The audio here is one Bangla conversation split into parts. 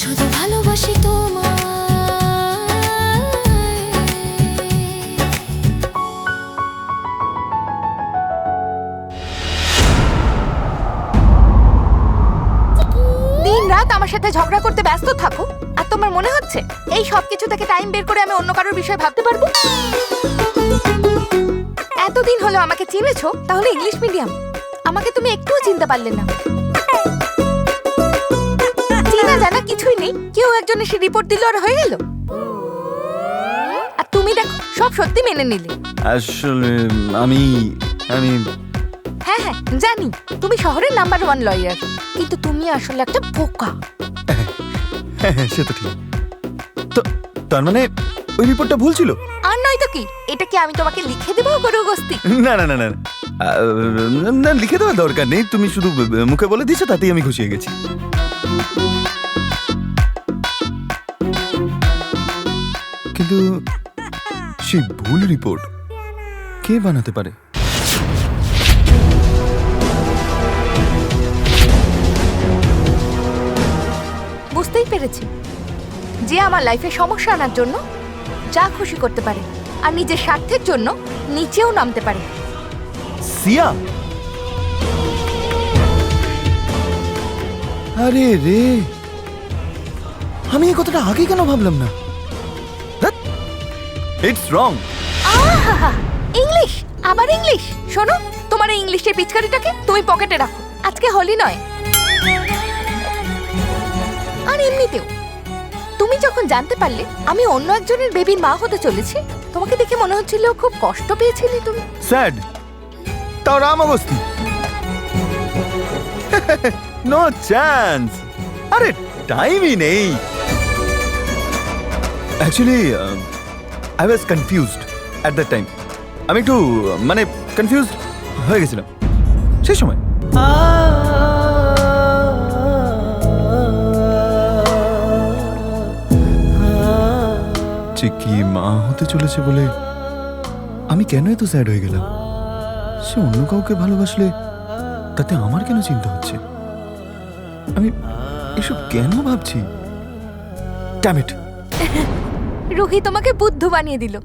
শুধু ভালোবাসি তোমায়। দিন রাত আমার সাথে ঝগড়া করতে ব্যস্ত থাকো, আর তোমার মনে হচ্ছে এই সব কিছু থেকে টাইম বের করে আমি অন্য কারোর বিষয়ে ভাবতে পারবো? এতদিন হলো আমাকে চিনেছো, তাহলে ইংলিশ মিডিয়াম আমাকে তুমি একটুও চিনতে পারলে না। চিনা জানা কিছুই নেই, কেউ একজন এসে রিপোর্ট দিল আর হয়ে গেল। আর তুমি দেখো সব সত্যি মেনে নিলে। আসলে আমি আমি হ্যাঁ হ্যাঁ জানি, তুমি শহরের নাম্বার 1 লয়ার, কিন্তু তুমি আসলে একটা বোকা। হ্যাঁ, সে তো ঠিক। তো তার মানে ওই রিপোর্টটা ভুল ছিল? আর নয় তো কি, এটা কি আমি তোমাকে লিখে দেবো গরুগস্তি? না না না না না, লিখে দেওয়ার দরকার নেই, তুমি শুধু মুখে বলে দিছো, তাতেই আমি খুশি হয়ে গেছি। কিন্তু সেই ভুল রিপোর্ট কে বানাতে পারে? বুঝতেই পেরেছি যে আমার লাইফে সমস্যা আনার জন্য যা খুশি করতে পারে, আর নিজের স্বার্থের জন্য নিচেও নামতে পারে। সিয়া, আরে রে, আমি এই কথাটা আগে কেন ভাবলাম না? It's wrong. আহা, ইংলিশ, আবার ইংলিশ। শোনো, তোমার এই ইংলিশের পিচকারিটাকে তুমি পকেটে রাখো, আজকে হোলি নয়। আর এমনিতেও তুমি যখন জানতে পারলে আমি অন্য একজনের বেবির মা হতে চলেছি, তোমাকে দেখে মনে হচ্ছিল খুব কষ্ট পেয়েছিলে তুমি। স্যাড, তাও রাম অবস্থি। নো চান্স, আরে টাইমই নেই। Actually I was confused at that time. আমি একটু মানে কনফিউজড হয়ে গেছিলাম সেই সময়। চিকি মা হতে চলেছে বলে আমি কেন এত স্যাড হয়ে গেলাম? সে অন্য কাউকে ভালোবাসলে তাতে আমার কেন চিন্তা হচ্ছে? আমি এসব কেন ভাবছি? Damn it! রুহি তোমাকে বুদ্ধু বানিয়ে দিল,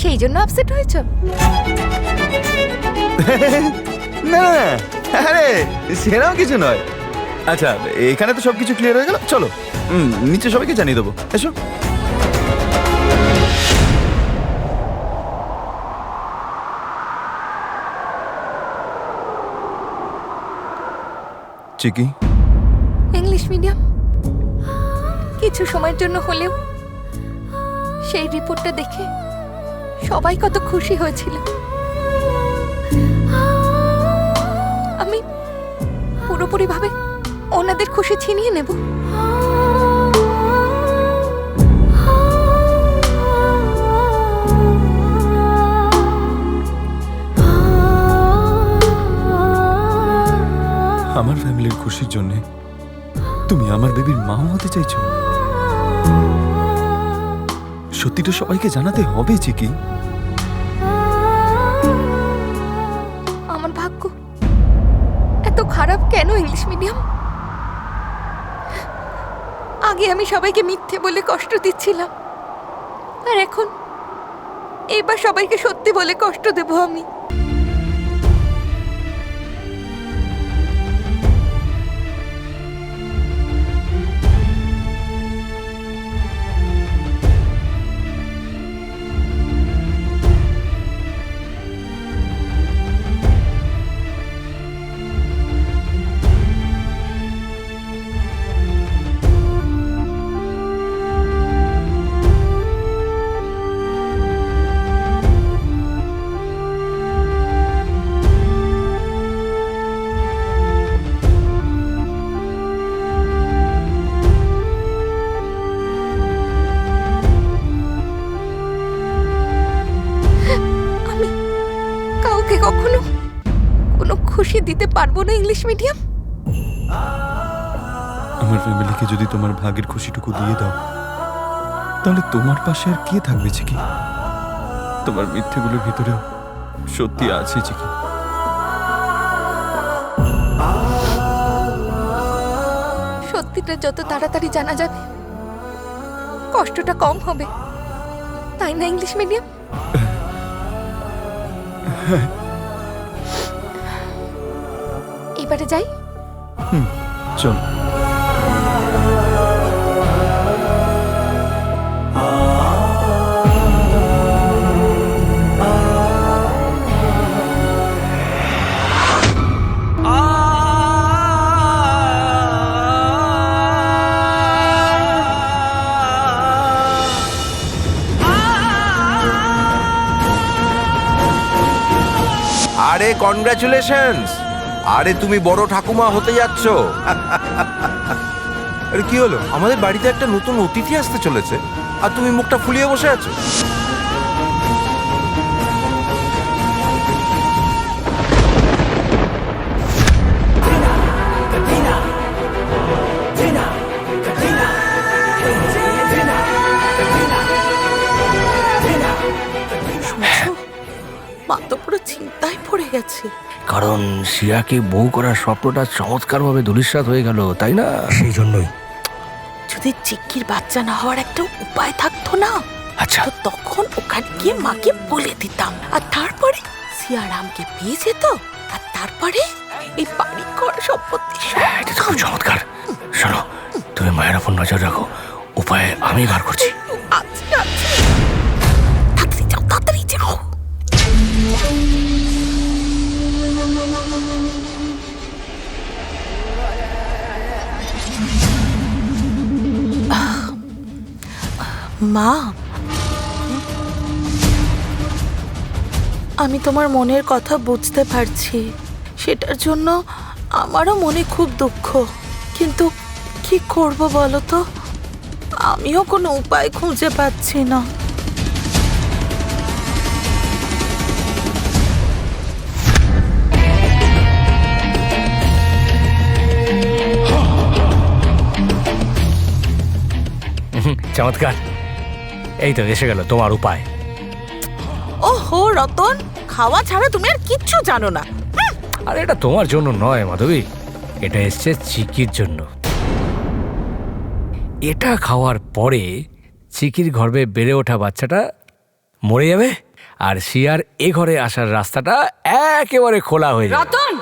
সেই জন্য আপসেট হয়েছ? না না, আরে সেরাও কিছু নয়। আচ্ছা, এখানে তো সবকিছু ক্লিয়ার হয়ে গেল, চলো নিচে সবাইকে জানিয়ে দেবো, এসো। চিকি, ইংলিশ মিডিয়াম কিছু সময়ের জন্য হলেও সেই রিপোর্টটা দেখে সবাই কত খুশি হয়েছিল। আমি পুরোপুরিভাবে ওনাদের খুশি ছিনিয়ে নেব। আমার ফ্যামিলির খুশির জন্য তুমি আমার বেবির মা হতে চাইছো? সত্যিটা সবাইকে জানাতে হবে চিকি। আমার ভাগ্য এত খারাপ কেন ইংলিশ মিডিয়াম? আগে আমি সবাইকে মিথ্যে বলে কষ্ট দিচ্ছিলাম, আর এখন এবার সবাইকে সত্যি বলে কষ্ট দেব আমি। কখনো কোনো খুশি দিতে পারবো না ইংলিশ মিডিয়াম। আমার ফ্যামিলিকে যদি তোমার ভাগের খুশিটুকু দিয়ে দাও, তাহলে তোমার পাশে আর কে থাকবে চিকি? তোমার মিথ্যেগুলোর ভিতরেও সত্যি আছে চিকি। সত্যিটা যত তাড়াতাড়ি জানা যাবে কষ্টটা কম হবে, তাই না ইংলিশ মিডিয়াম? এবারে যাই। চল। আরে কনগ্রাচুলেশনস! আরে তুমি বড় ঠাকুমা হতে যাচ্ছ। আরে কি হলো, আমাদের বাড়িতে একটা নতুন অতিথি আসতে চলেছে আর তুমি মুখটা ফুলিয়ে বসে আছো। মা তো পুরো চিন্তায় পড়ে গেছে। কারণ শিয়াকে বউ করার স্বপ্নটা চমৎকারভাবে ধূলিসাৎ হয়ে গেল, তাই না? সেই জন্যই। যদি চিক্কির বাচ্চা না হওয়ার একটা উপায় থাকতো না, আচ্ছা, তো তখন ওখানে গিয়ে মাকে বলে দিতাম, আর তারপরে সিয়ারামকে পেয়ে যেত, আর তারপরে এই বাড়ি ঘর সম্পত্তি হ্যাঁ, এটা তো খুব চমৎকার। শোনো, তুমি মায়ের উপর নজর রাখো, উপায় আমি বার করছি। আচ্ছা তাড়াতাড়ি যাও, তাড়াতাড়ি যাও। মা, আমি তোমার মনের কথা বুঝতে পারছি, সেটার জন্য আমারও মনে খুব দুঃখ, কিন্তু কি করব বলো তো, আমিও কোনো উপায় খুঁজে পাচ্ছি না। চমৎকার, এই তো এসে গেল তোমার উপায়। ওহো রতন, খাওয়া ছাড়া তুমি আর কিচ্ছু জানো না। আর এটা তোমার জন্য নয় মাধবী, এটা এসছে চিকির জন্য। এটা খাওয়ার পরে চিকির গর্ভে বেড়ে ওঠা বাচ্চাটা মরে যাবে, আর শিয়ার এ ঘরে আসার রাস্তাটা একেবারে খোলা হয়ে যাবে। রতন,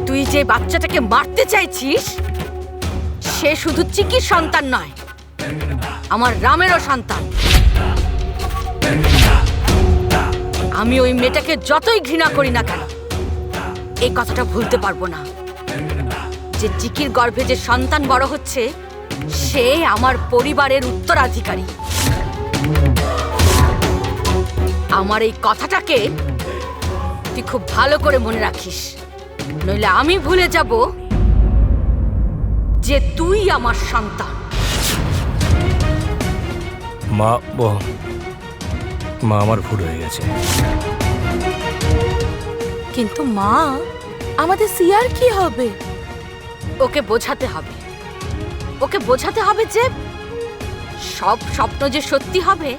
তুই যে বাচ্চাটাকে মারতে চাইছিস সে শুধু চিকির সন্তান নয়, আমার রামেরও সন্তান। আমি ওই মেয়েটাকে যতই ঘৃণা করি না কেন, এই কথাটা ভুলতে পারবো না যে চিকির গর্ভে যে সন্তান বড় হচ্ছে সে আমার পরিবারের উত্তরাধিকারী। আমার এই কথাটাকে তুই খুব ভালো করে মনে রাখিস, নইলে আমি ভুলে যাব যে তুই আমার সন্তান। মা মা আমার ভুল হয়ে গেছে। কিন্তু মা, আমাদের সিয়ার কি হবে? ওকে বোঝাতে হবে, ওকে বোঝাতে হবে যে সব স্বপ্ন যে সত্যি হবে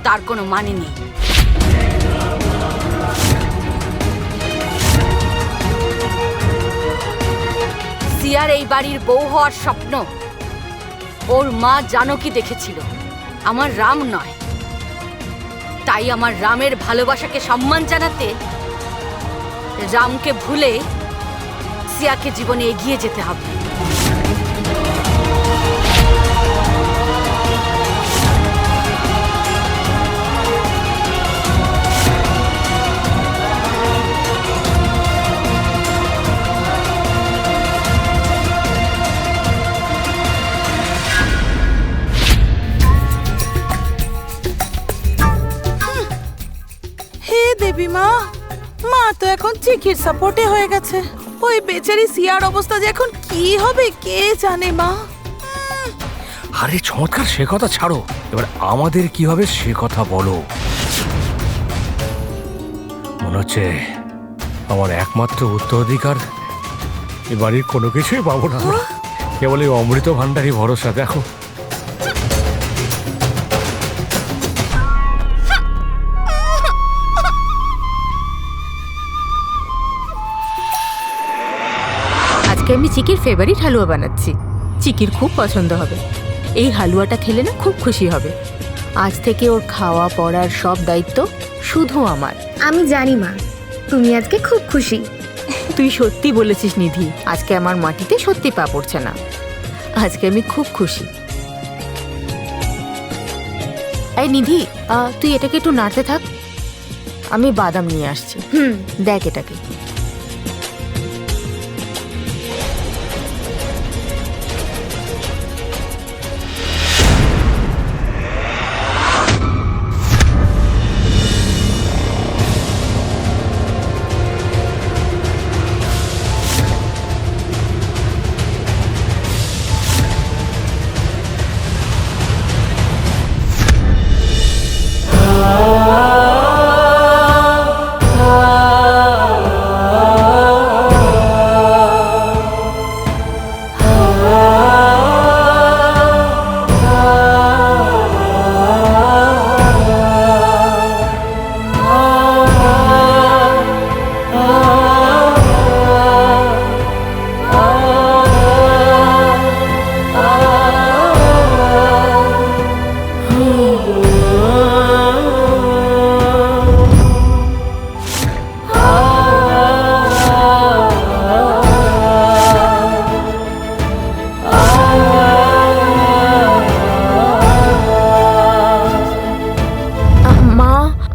তার কোনো মানে নেই। সিয়ার এই বাড়ির বউ হওয়ার স্বপ্ন ওর মা জানকী দেখেছিল, আমার রাম নয়। তাই আমার রামের ভালোবাসাকে সম্মান জানাতে রামকে ভুলে সিয়াকে জীবনে এগিয়ে যেতে হবে। হে দেবী মা, মা তো এখন চিকির সাপোর্টে হয়ে গেছে। ওই বেচারি সিয়ার অবস্থা যে এখন কি হবে কে জানে মা। আরে চমৎকার, সে কথা ছাড়ো, এবার আমাদের কি হবে সে কথা বলো। মনে হচ্ছে আমার একমাত্র উত্তরাধিকার এ বাড়ির কোনো কিছুই পাবো না, কেবল এই অমৃত ভাণ্ডারই ভরসা। দেখো চিকির ফেভারিট হালুয়া বানাচ্ছি। চিকির খুব পছন্দ হবে। এই হালুয়াটা খেলে না খুব খুশি হবে। আজ থেকে ওর খাওয়া পড়ার সব দায়িত্ব শুধু আমার। আমি জানি মা, তুমি আজকে খুব খুশি। তুই সত্যি বলেছিস নিধি, আজকে আমার মাটিতে সত্যি পা পড়ছে না। আজকে আমি খুব খুশি। এই নিধি, তুই এটাকে একটু নাড়তে থাক, আমি বাদাম নিয়ে আসছি। দেখ এটাকে।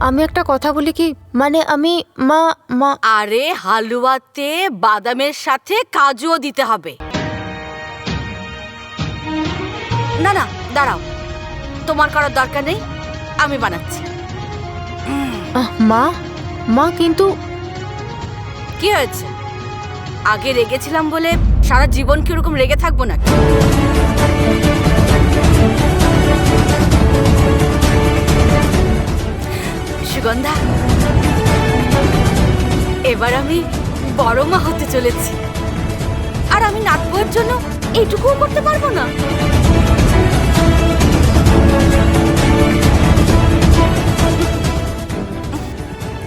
আমি একটা কথা বলি কি, মানে আমি মা মা আরে হালুয়াতে বাদামের সাথে কাজুও দিতে হবে। না না, দাঁড়াও, তোমার করার দরকার নেই, আমি বানাচ্ছি। মা মা কিন্তু কি হয়েছে? আগে রেগেছিলাম বলে সারা জীবন কি ওরকম রেগে থাকবো নাকি? সুগন্ধা, এবার আমি বড় মা হতে চলেছি, আর আমি নাটকের জন্য এইটুকুও করতে পারবো না?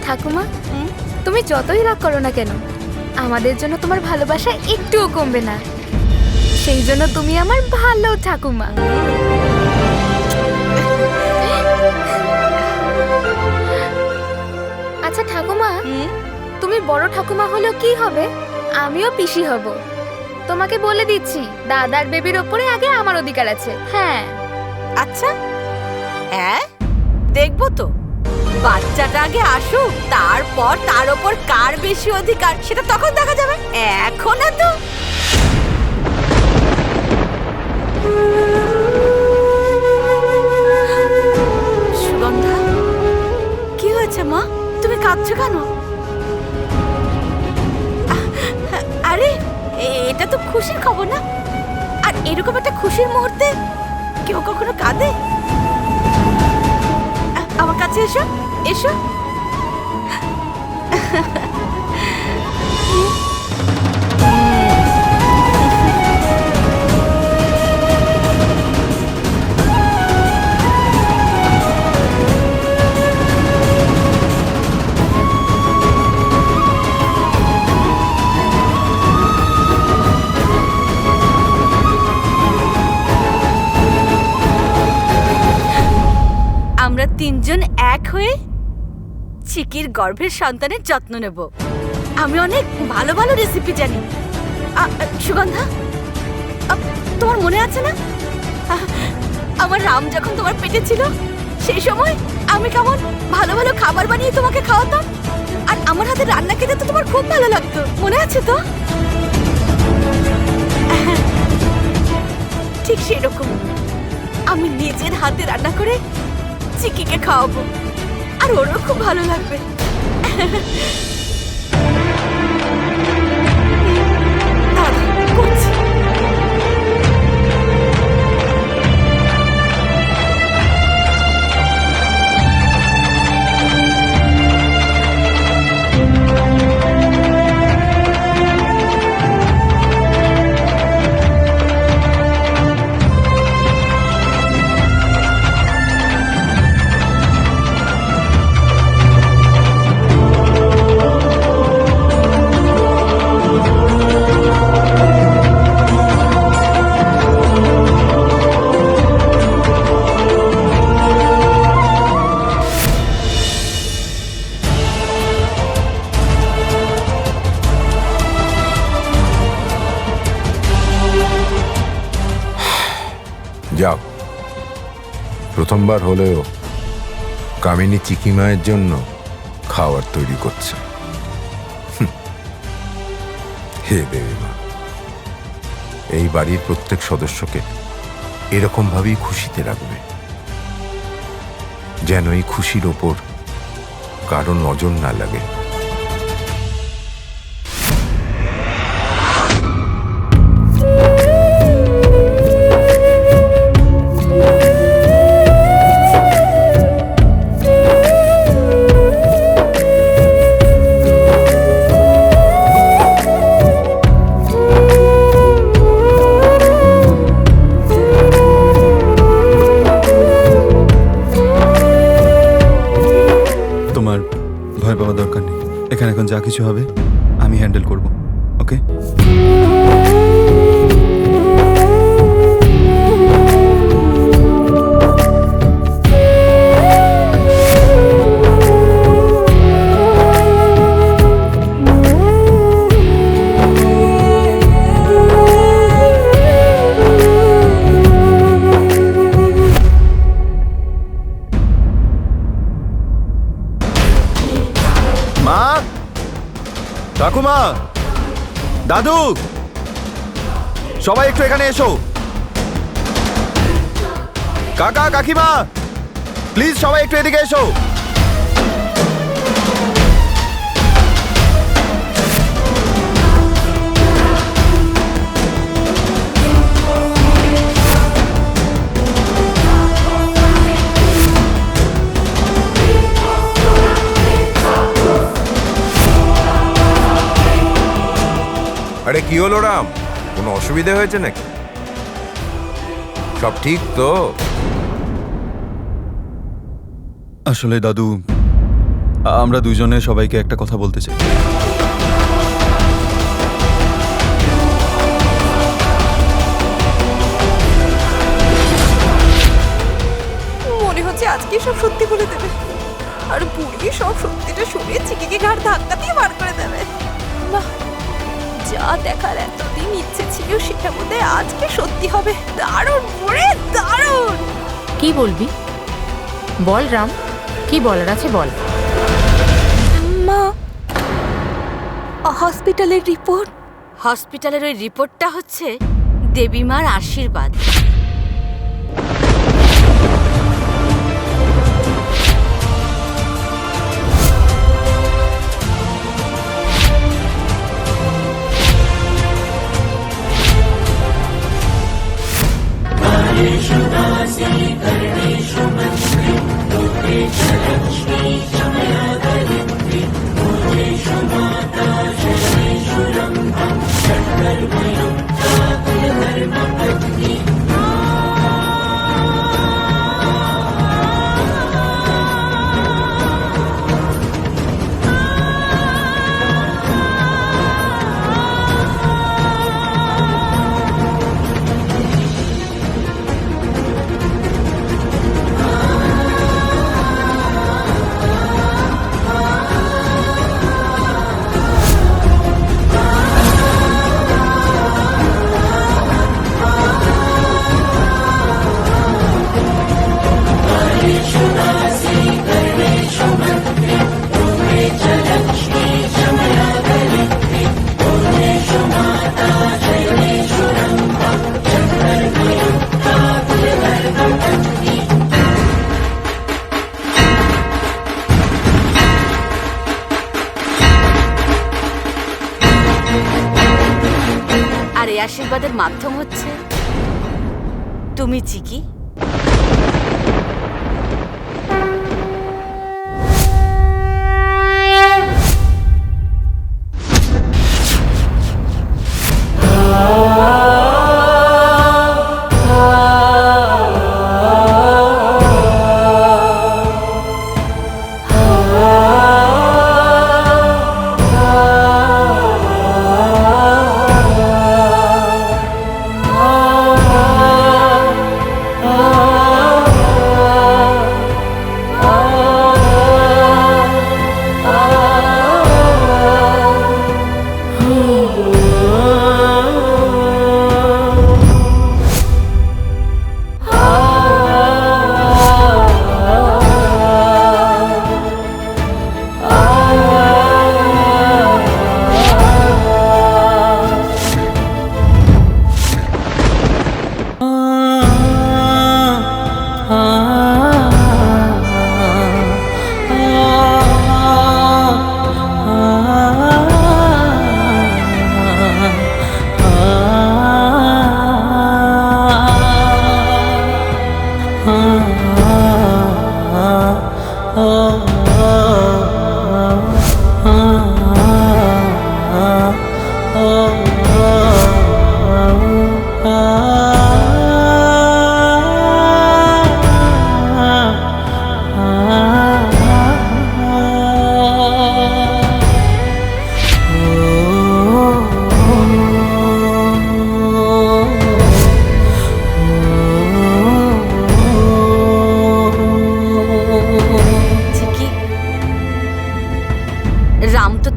ঠাকুমা, তুমি যতই রাগ করো না কেন, আমাদের জন্য তোমার ভালোবাসা একটুও কমবে না। সেই জন্য তুমি আমার ভালো ঠাকুমা। আচ্ছা ঠাকুমা, তুমি বড় ঠাকুমা হলেও কি হবে, আমিও পিসি হব। তোমাকে বলে দিচ্ছি, দাদার বেবির ওপরে আগে আমার অধিকার আছে। হ্যাঁ। আচ্ছা, হ্যাঁ দেখবো তো, বাচ্চাটা আগে আসুক, তারপর তার ওপর কার বেশি অধিকার সেটা তখন দেখা যাবে। এখন এত সুগন্ধা, কি হয়েছে মা? তুমি কাঁদছো কেন? আরে এটা তো খুশির খবর না? আর এরকম একটা খুশির মুহূর্তে কেউ কখনো কাঁদে? আমার কাছে এসো, এসো। আমরা তিনজন এক হয়ে চিকির গর্ভের সন্তানের যত্ন নেব। আমি অনেক ভালো ভালো রেসিপি জানি। সুগন্ধা, তোমার মনে আছে না আমার রাম যখন তোমার পেটে ছিল, সেই সময় আমি কেমন ভালো ভালো খাবার বানিয়ে তোমাকে খাওয়াতাম, আর আমার হাতে রান্না খেতে তো তোমার খুব ভালো লাগতো, মনে আছে তো? ঠিক সেরকম আমি নিজের হাতে রান্না করে চিকিকে খাওয়াবো, আর ওরও খুব ভালো লাগবে। দাদা, করছি। প্রথমবার হলেও কামিনী চিকি মায়ের জন্য খাবার তৈরি করছে। হে দেবী মা, এই বাড়ির প্রত্যেক সদস্যকে এরকম ভাবেই খুশিতে রাখবে, যেন এই খুশির ওপর কারো নজর না লাগে। তোমার ভয় পাওয়ার দরকার নেই। এখানে এখন যা কিছু হবে আমি হ্যান্ডেল করব, ওকে? মা, ঠাকুমা, দাদু, সবাই একটু এখানে এসো। কাকা, কাকিমা, প্লিজ সবাই একটু এদিকে এসো। আরে কি হলো রাম, কোনো অসুবিধা হয়েছে নাকি? সব ঠিক তো? আসলে দাদু, আমরা দুজনে সবাইকে একটা কথা বলতে চাই। মনে হচ্ছে আজকে সব সত্যি বলে দেবে, আর বুড়ি সব সত্যিটা শুনে চিকিকে ঘাড় ধাক্কা দিয়ে বার করে দেবে। না, যা দেখার এতদিন ইচ্ছে ছিল সেটা বোধহয় আজকে সত্যি হবে। দারুণ বুড়ি, দারুণ। কি বলবি বল রাম, কি বলার আছে বল। মা, হসপিটালের রিপোর্ট। হসপিটালের ওই রিপোর্টটা হচ্ছে দেবী মার আশীর্বাদ। আর এই আশীর্বাদের মাধ্যম হচ্ছে তুমি, চিকি। ah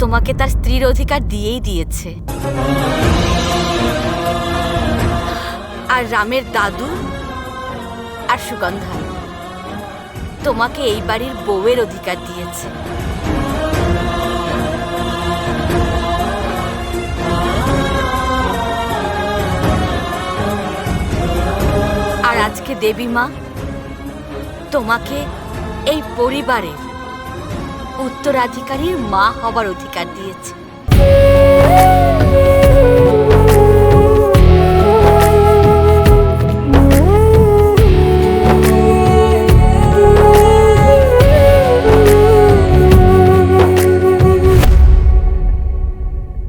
তোমাকে তার স্ত্রীর অধিকার দিয়েই দিয়েছে। আর রামের দাদু আর সুগন্ধা তোমাকে এই বাড়ির বউয়ের অধিকার দিয়েছে। আর আজকে দেবী মা তোমাকে এই পরিবারের উত্তরাধিকারীর মা হবার অধিকার দিয়েছে।